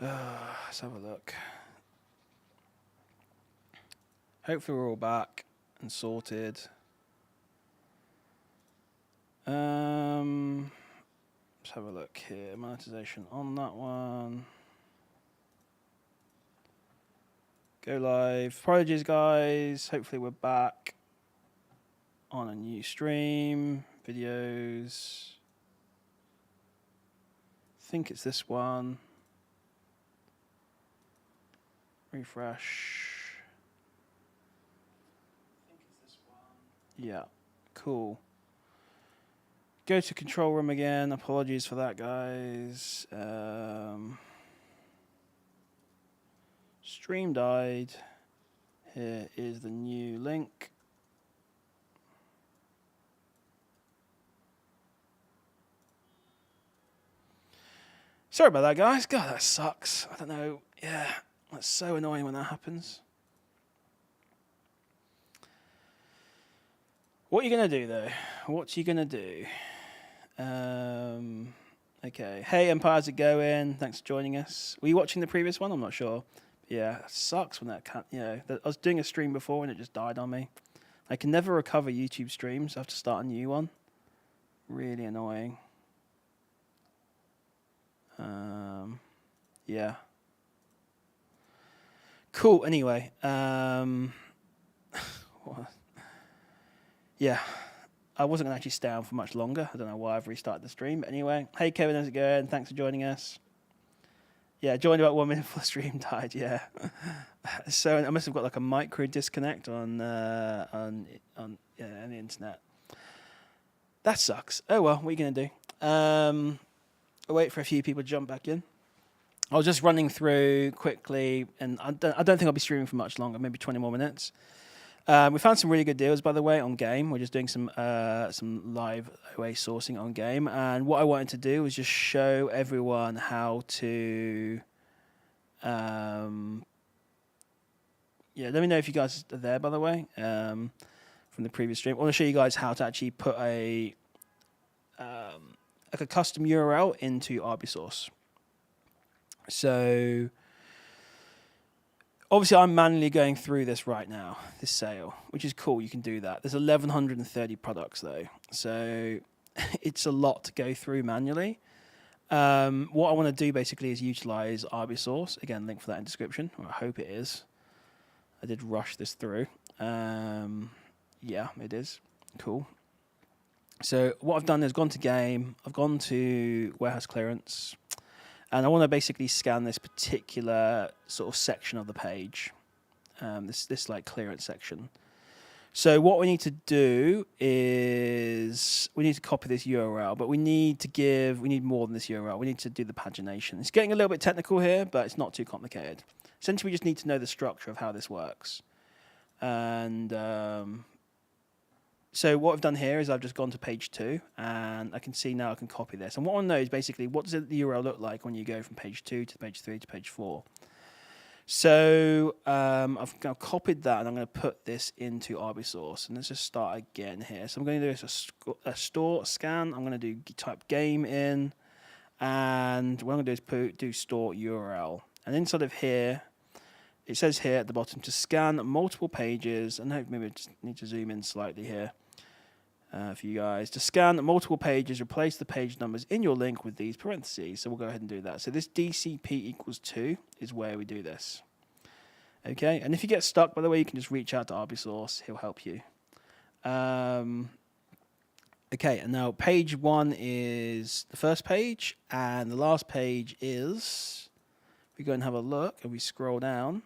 Let's have a look. Hopefully we're all back and sorted. Let's have a look here. Monetization on that one. Go live. Apologies, guys. Hopefully we're back on a new stream. Videos. I think it's this one. Refresh. I think it's this one. Yeah, cool. Go to control room again. Apologies for that, guys. Stream died. Here is the new link. Sorry about that, guys. God, that sucks. I don't know. Yeah, that's so annoying when that happens. What are you going to do, though? What are you going to do? Okay. Hey, Empire, how's it going? Thanks for joining us. Were you watching the previous one? I'm not sure. Yeah, it sucks when that can't, I was doing a stream before and it just died on me. I can never recover YouTube streams. I have to start a new one. Really annoying. Yeah. Cool. Anyway, yeah, I wasn't going to actually stay on for much longer. I don't know why I've restarted the stream. But anyway, hey, Kevin, how's it going? Thanks for joining us. Yeah, joined about 1 minute before the stream died. Yeah, so I must have got like a micro disconnect on the internet. That sucks. Oh well, what are you going to do? I'll wait for a few people to jump back in. I was just running through quickly, and I don't think I'll be streaming for much longer, maybe 20 more minutes. We found some really good deals, by the way, on Game. We're just doing some live OA sourcing on Game, and what I wanted to do was just show everyone how to. Let me know if you guys are there, by the way, from the previous stream. I want to show you guys how to actually put a custom URL into RB-Source. So obviously I'm manually going through this right now, this sale, which is cool. You can do that. There's 1,130 products though, so it's a lot to go through manually. What I want to do basically is utilize RB-Source. Again, link for that in description, or I hope it is. I did rush this through. Yeah, it is. Cool. So what I've done is gone to Game, I've gone to Warehouse Clearance, and I want to basically scan this particular sort of section of the page, this like clearance section. So what we need to do is we need to copy this URL, but we need more than this URL. We need to do the pagination. It's getting a little bit technical here, but it's not too complicated. Essentially, we just need to know the structure of how this works. And so what I've done here is I've just gone to page 2, and I can see now I can copy this. And what I want to know is basically what does the URL look like when you go from page 2 to page 3 to page 4. So I've now copied that, and I'm going to put this into RB-Source. And let's just start again here. So I'm going to do a store scan. I'm going to type game in, and what I'm going to do is do store URL. And inside of here, it says here at the bottom to scan multiple pages, and maybe I just need to zoom in slightly here for you guys. To scan multiple pages, replace the page numbers in your link with these parentheses. So we'll go ahead and do that. So this DCP equals 2 is where we do this. Okay, and if you get stuck, by the way, you can just reach out to RB-Source. He'll help you. Okay, and now page 1 is the first page, and the last page is, if we go and have a look, and we scroll down,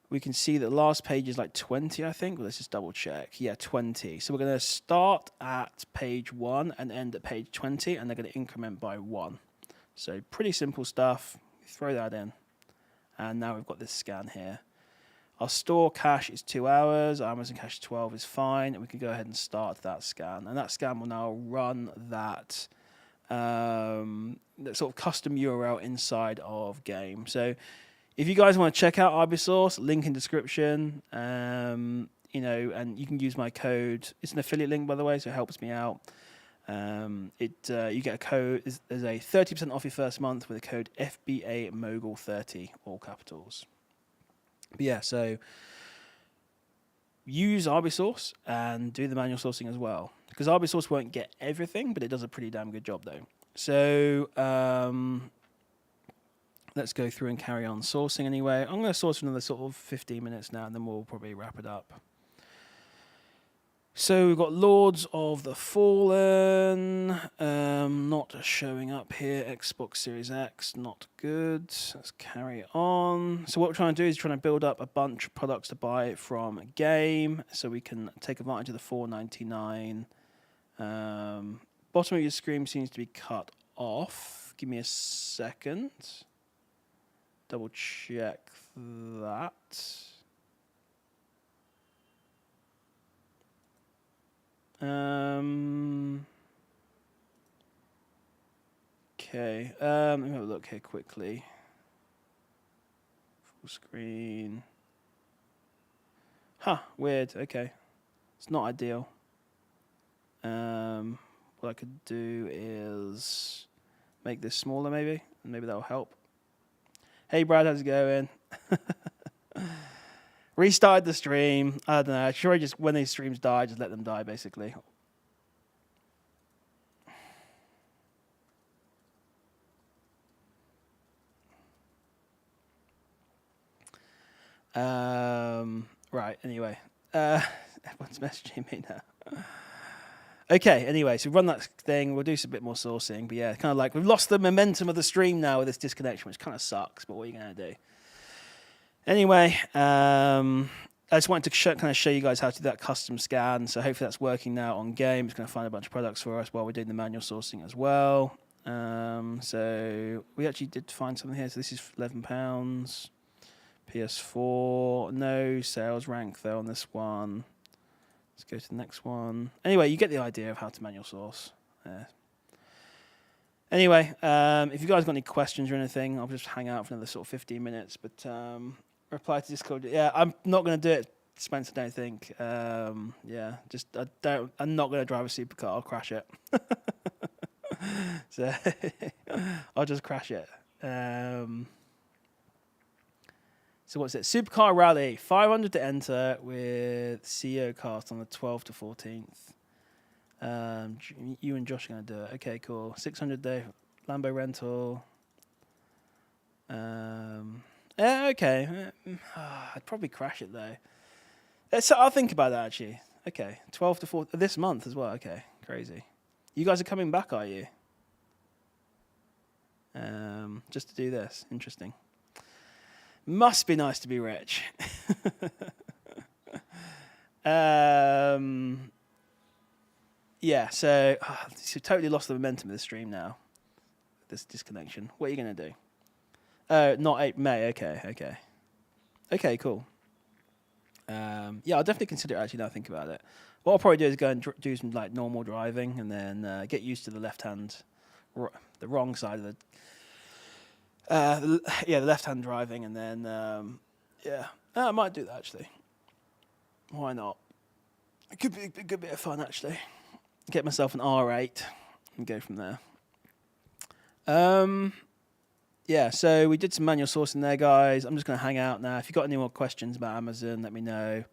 we can see that the last page is like 20, I think. Well, let's just double check. Yeah, 20. So we're going to start at page 1 and end at page 20, and they're going to increment by 1. So pretty simple stuff. Throw that in. And now we've got this scan here. Our store cache is 2 hours. Our Amazon cache 12 is fine. And we can go ahead and start that scan. And that scan will now run that sort of custom URL inside of Game. So if you guys want to check out RB-Source, link in description, and you can use my code. It's an affiliate link, by the way, so it helps me out. You get a code. There's a 30% off your first month with the code FBA Mogul 30, all capitals. But yeah, so use RB and do the manual sourcing as well, because RB won't get everything, but it does a pretty damn good job though. So let's go through and carry on sourcing anyway. I'm going to source for another sort of 15 minutes now, and then we'll probably wrap it up. So we've got Lords of the Fallen, not showing up here. Xbox Series X, not good. Let's carry on. So what we're trying to do is trying to build up a bunch of products to buy from a game, so we can take advantage of the $4.99. Bottom of your screen seems to be cut off. Give me a second. Double check that. Okay. Let me have a look here quickly. Full screen. Huh, weird. Okay. It's not ideal. What I could do is make this smaller maybe, and maybe that'll help. Hey Brad, how's it going? Restarted the stream. I don't know. Sure, just when these streams die, just let them die, basically. Right. Anyway, everyone's messaging me now. Okay. Anyway, so we run that thing. We'll do some bit more sourcing, but yeah, kind of like we've lost the momentum of the stream now with this disconnection, which kind of sucks. But what are you gonna do? Anyway, I just wanted to kind of show you guys how to do that custom scan. So hopefully that's working now on game. It's going to find a bunch of products for us while we're doing the manual sourcing as well. So we actually did find something here. So this is £11. PS4, no sales rank though on this one. Let's go to the next one. Anyway, you get the idea of how to manual source. Anyway, if you guys got any questions or anything, I'll just hang out for another sort of 15 minutes. But reply to Discord. Yeah, I'm not going to do it, Spencer. Don't think. Yeah, just I'm not going to drive a supercar. I'll crash it. So I'll just crash it. So what's it? Supercar Rally, 500 to enter with CEO cast on the 12th to 14th. You and Josh are going to do it. Okay, cool. 600 day Lambo rental. Yeah, okay. I'd probably crash it though. So I'll think about that actually. Okay, 12 to 4 this month as well. Okay, crazy. You guys are coming back, are you? Just to do this. Interesting. Must be nice to be rich. Yeah, so totally lost the momentum of the stream now. This disconnection. What are you going to do? Not 8 May. Okay, cool. Yeah, I'll definitely consider it actually now I think about it. What I'll probably do is go and do some like normal driving and then get used to the left-hand, the wrong side of the... the left-hand driving, and then I might do that actually. Why not? It could be a good bit of fun actually. Get myself an R8 and go from there. Yeah, so we did some manual sourcing there, guys. I'm just going to hang out now. If you've got any more questions about Amazon, let me know.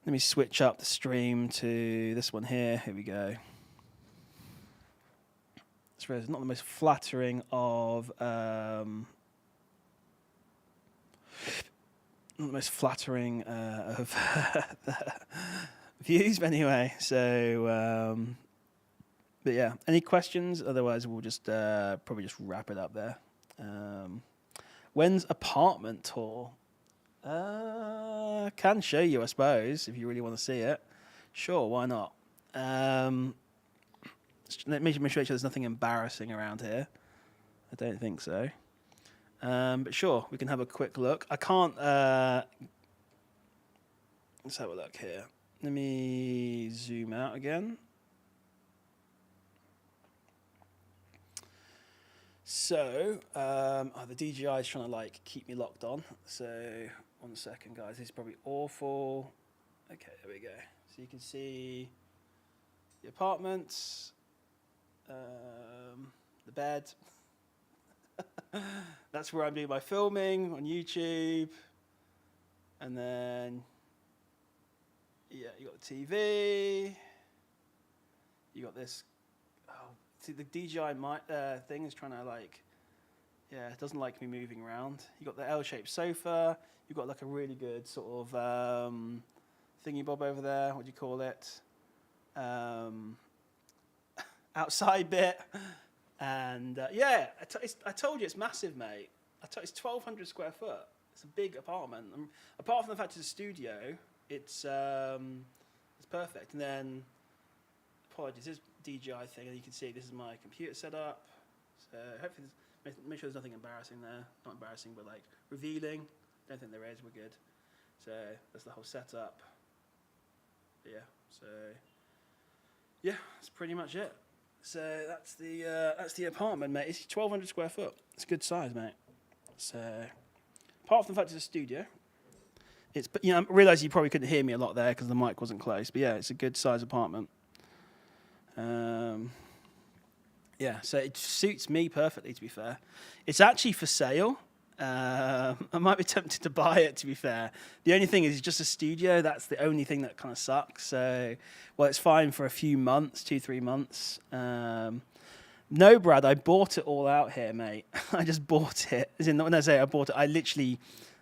Let me switch up the stream to this one here. Here we go. It's not the most flattering of views, but anyway. So, but yeah, any questions? Otherwise, we'll just probably just wrap it up there. When's apartment tour? Can show you, I suppose, if you really want to see it. Sure, why not? Let me make sure there's nothing embarrassing around here. I don't think so. But sure, we can have a quick look. I can't... let's have a look here. Let me zoom out again. So, the DJI is trying to like keep me locked on. So, 1 second, guys. This is probably awful. Okay, there we go. So you can see... the apartment, the bed. That's where I'm doing my filming on YouTube. And then, yeah, you got the TV. You got this. Oh, see, the DJI thing is trying to like, yeah, it doesn't like me moving around. You got the L-shaped sofa. You've got like a really good sort of thingy bob over there. What do you call it? Outside bit. And yeah, I told you it's massive, mate. It's 1,200 square foot. It's a big apartment. Apart from the fact it's a studio, it's perfect. And then, apologies, this DJI thing, and you can see this is my computer setup. So hopefully, make sure there's nothing embarrassing there. Not embarrassing, but like revealing. Don't think there is. We're good. So that's the whole setup. But yeah. So yeah, that's pretty much it. So that's the apartment, mate. It's 1,200 square foot. It's a good size, mate. So apart from the fact it's a studio, but I realise you probably couldn't hear me a lot there because the mic wasn't close. But yeah, it's a good size apartment. Yeah, so it suits me perfectly. To be fair, it's actually for sale. I might be tempted to buy it, to be fair. The only thing is it's just a studio. That's the only thing that kind of sucks. So, well, it's fine for a few months, 2-3 months. No, Brad, I bought it all out here, mate. I just bought it. As in, when I say I bought it, I literally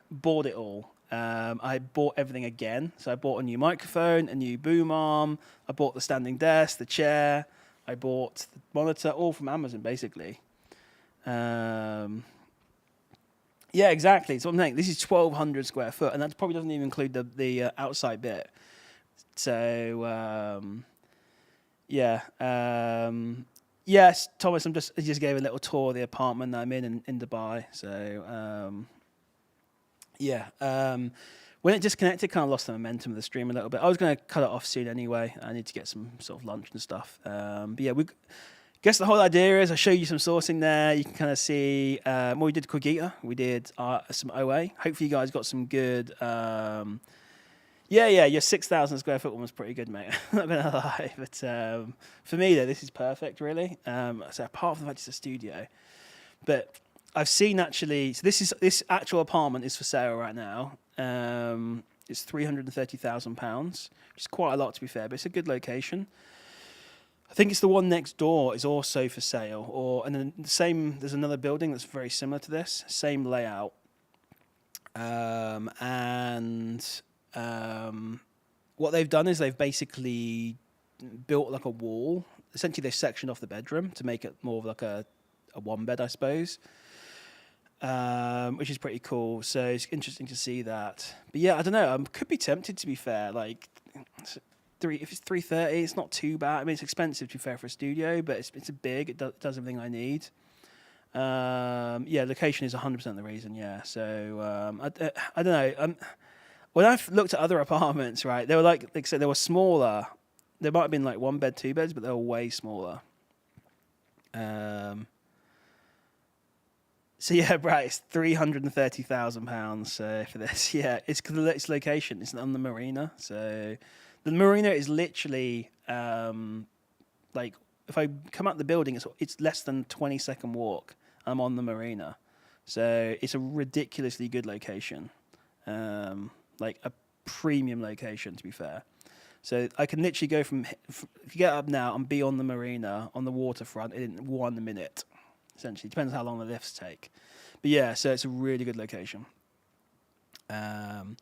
bought it all. I bought everything again. So I bought a new microphone, a new boom arm. I bought the standing desk, the chair. I bought the monitor, all from Amazon, basically. Yeah, exactly. So I'm saying this is 1,200 square foot, and that probably doesn't even include the outside bit. So yeah, yes, Thomas. I just gave a little tour of the apartment that I'm in Dubai. So yeah, when it disconnected, kind of lost the momentum of the stream a little bit. I was going to cut it off soon anyway. I need to get some sort of lunch and stuff. But yeah, guess the whole idea is I show you some sourcing there. You can kind of see we did Qogita. We did some OA. Hopefully you guys got some good. Yeah, your 6,000 square foot one was pretty good, mate. I'm not gonna lie, but for me though, this is perfect, really. So apart from the fact it's a studio, but I've seen actually. So this actual apartment is for sale right now. It's £330,000, which is quite a lot to be fair, but it's a good location. I think it's the one next door is also for sale, and then there's another building that's very similar to this, same layout, and what they've done is they've basically built like a wall. Essentially, they've sectioned off the bedroom to make it more of like a one bed, I suppose, which is pretty cool. So it's interesting to see that. But yeah, I don't know. I could be tempted, to be fair. Like, if it's 330, it's not too bad. I mean, it's expensive, to be fair, for a studio, but it's big. It does everything I need. Yeah, location is 100% the reason. Yeah. So I don't know. When I've looked at other apartments, right, they were like I said, they were smaller. There might have been like 1 bed, 2 beds, but they were way smaller. So yeah, right, it's £330,000 for this. Yeah, it's because of its location. It's on the marina. So the marina is literally like if I come out the building, it's less than a 20-second walk. I'm on the marina, so it's a ridiculously good location, like a premium location, to be fair. So I can literally go if you get up now and be on the marina on the waterfront in 1 minute. Essentially, depends how long the lifts take. But yeah, so it's a really good location. And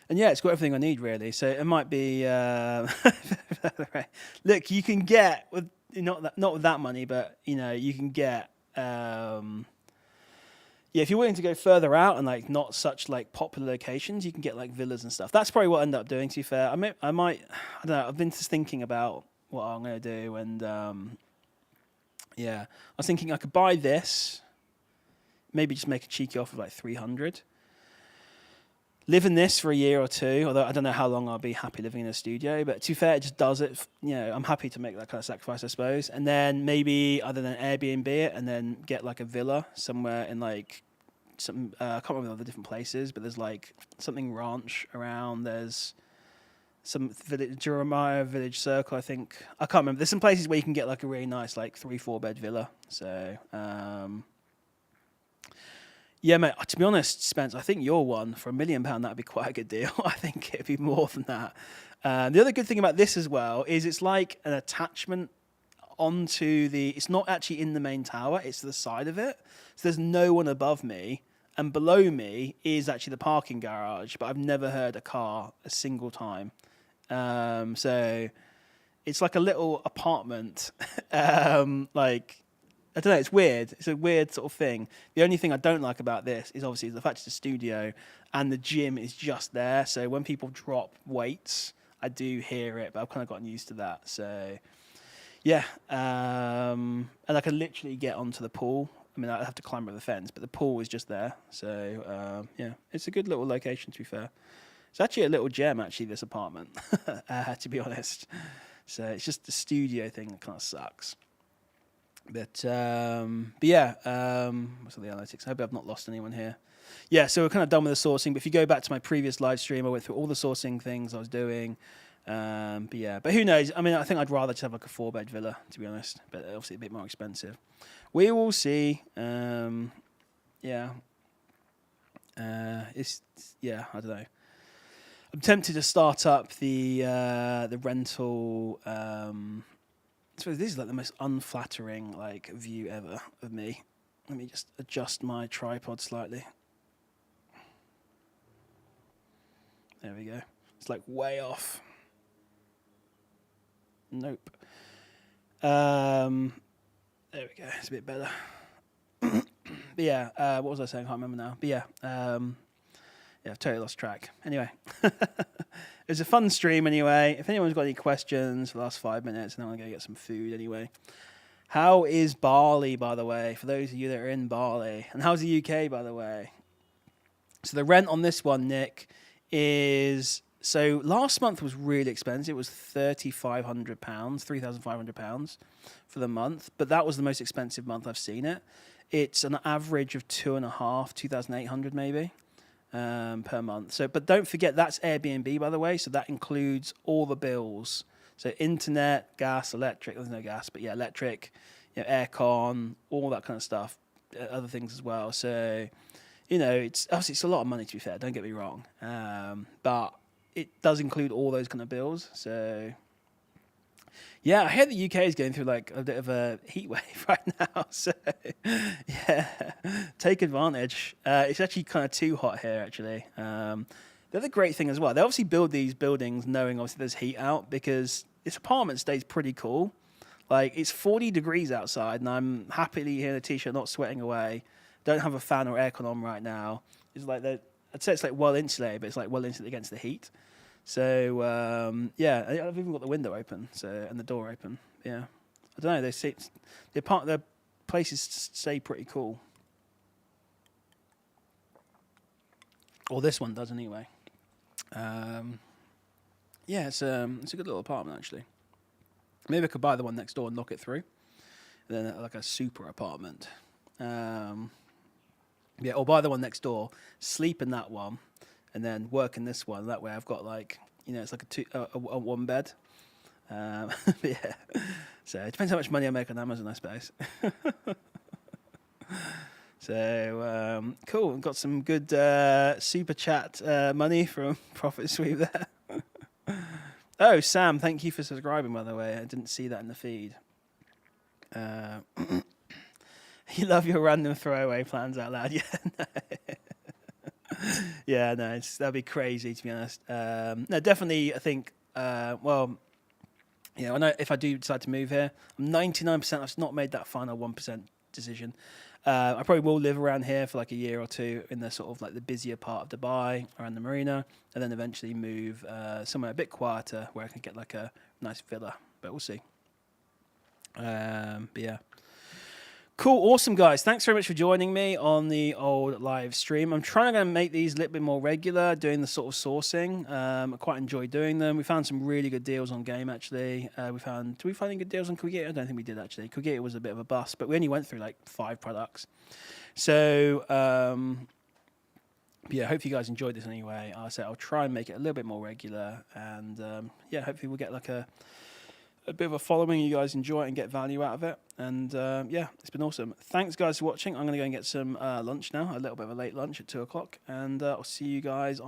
yeah, it's got everything I need, really. So it might be. Look, you can get with not with that money, but you can get. Yeah, if you're willing to go further out and like not such like popular locations, you can get like villas and stuff. That's probably what I end up doing. To be fair, I might. I don't know. I've been just thinking about what I'm going to do, and yeah, I was thinking I could buy this, maybe just make a cheeky offer of like 300. Live in this for a year or two, although I don't know how long I'll be happy living in a studio. But to be fair, it just does it. I'm happy to make that kind of sacrifice, I suppose. And then maybe other than Airbnb it, and then get like a villa somewhere in like some I can't remember the different places, but there's like something ranch around. There's some village, Jeremiah Village Circle, I think. I can't remember. There's some places where you can get like a really nice, like 3-4 bed villa. So, yeah, mate. To be honest, Spence, I think your one for £1 million, that'd be quite a good deal. I think it'd be more than that. The other good thing about this as well is it's like an attachment onto the. It's not actually in the main tower. It's to the side of it. So there's no one above me. And below me is actually the parking garage, but I've never heard a car a single time. So it's like a little apartment. Like, I don't know, it's weird. It's a weird sort of thing. The only thing I don't like about this is obviously the fact it's a studio and the gym is just there. So when people drop weights, I do hear it, but I've kind of gotten used to that. So, yeah. And I can literally get onto the pool. I mean, I'd have to climb over the fence, but the pool is just there. So, yeah, it's a good little location, to be fair. It's actually a little gem, actually, this apartment, to be honest. So it's just the studio thing that kind of sucks. But yeah, what's all the analytics? I hope I've not lost anyone here. Yeah, so we're kind of done with the sourcing. But if you go back to my previous live stream, I went through all the sourcing things I was doing. But yeah, but who knows? I mean, I think I'd rather just have like a 4-bed villa, to be honest. But obviously a bit more expensive. We will see. Yeah. Yeah, I don't know. I'm tempted to start up the rental. So this is like the most unflattering like view ever of me. Let me just adjust my tripod slightly. There we go. It's like way off. Nope. There we go. It's a bit better. But yeah, what was I saying? I can't remember now. But yeah, I've totally lost track. Anyway, it was a fun stream anyway. If anyone's got any questions for the last 5 minutes, then I'm going to go get some food anyway. How is Bali, by the way, for those of you that are in Bali? And how's the UK, by the way? So the rent on this one, Nick, is... So last month was really expensive. It was £3,500, £3,500 for the month. But that was the most expensive month I've seen it. It's an average of 2,800 maybe. Per month. So, but don't forget that's Airbnb, by the way. So that includes all the bills. So internet, gas, electric. There's no gas, but yeah, electric, aircon, all that kind of stuff. Other things as well. So, it's obviously it's a lot of money, to be fair. Don't get me wrong. But it does include all those kind of bills. So. Yeah, I hear the UK is going through like a bit of a heat wave right now. So, yeah, take advantage. It's actually kind of too hot here, actually. The other great thing as well, they obviously build these buildings knowing obviously there's heat out because this apartment stays pretty cool. Like, it's 40 degrees outside, and I'm happily here in a T-shirt, not sweating away. Don't have a fan or aircon on right now. It's like I'd say it's like well insulated, but it's like well insulated against the heat. So yeah, I've even got the window open, and the door open. Yeah, I don't know. The places stay pretty cool. Or this one does anyway. Yeah, it's a good little apartment actually. Maybe I could buy the one next door and knock it through, and then like a super apartment. Yeah, or buy the one next door, sleep in that one. And then work in this one. That way I've got like, it's like a 1 bed. Yeah. So it depends how much money I make on Amazon, I suppose. So, cool. Got some good super chat money from Profit Sweep there. Oh, Sam, thank you for subscribing, by the way. I didn't see that in the feed. You love your random throwaway plans out loud. Yeah, no. Yeah, no, that'd be crazy, to be honest. No, definitely, I think, I know if I do decide to move here, I'm 99%, I've not made that final 1% decision. I probably will live around here for like a year or two in the sort of like the busier part of Dubai, around the marina, and then eventually move somewhere a bit quieter where I can get like a nice villa, but we'll see. But yeah. Cool, awesome, guys. Thanks very much for joining me on the old live stream. I'm trying to make these a little bit more regular, doing the sort of sourcing. I quite enjoy doing them. We found some really good deals on Game, actually. Did we find any good deals on Qogita? I don't think we did, actually. Qogita was a bit of a bust, but we only went through like 5 products. So, But yeah, hope you guys enjoyed this anyway. I said I'll try and make it a little bit more regular, and yeah, hopefully we'll get like a bit of a following. You guys enjoy it and get value out of it. And yeah, it's been awesome. Thanks guys for watching. I'm going to go and get some lunch now, a little bit of a late lunch at 2 o'clock, and I'll see you guys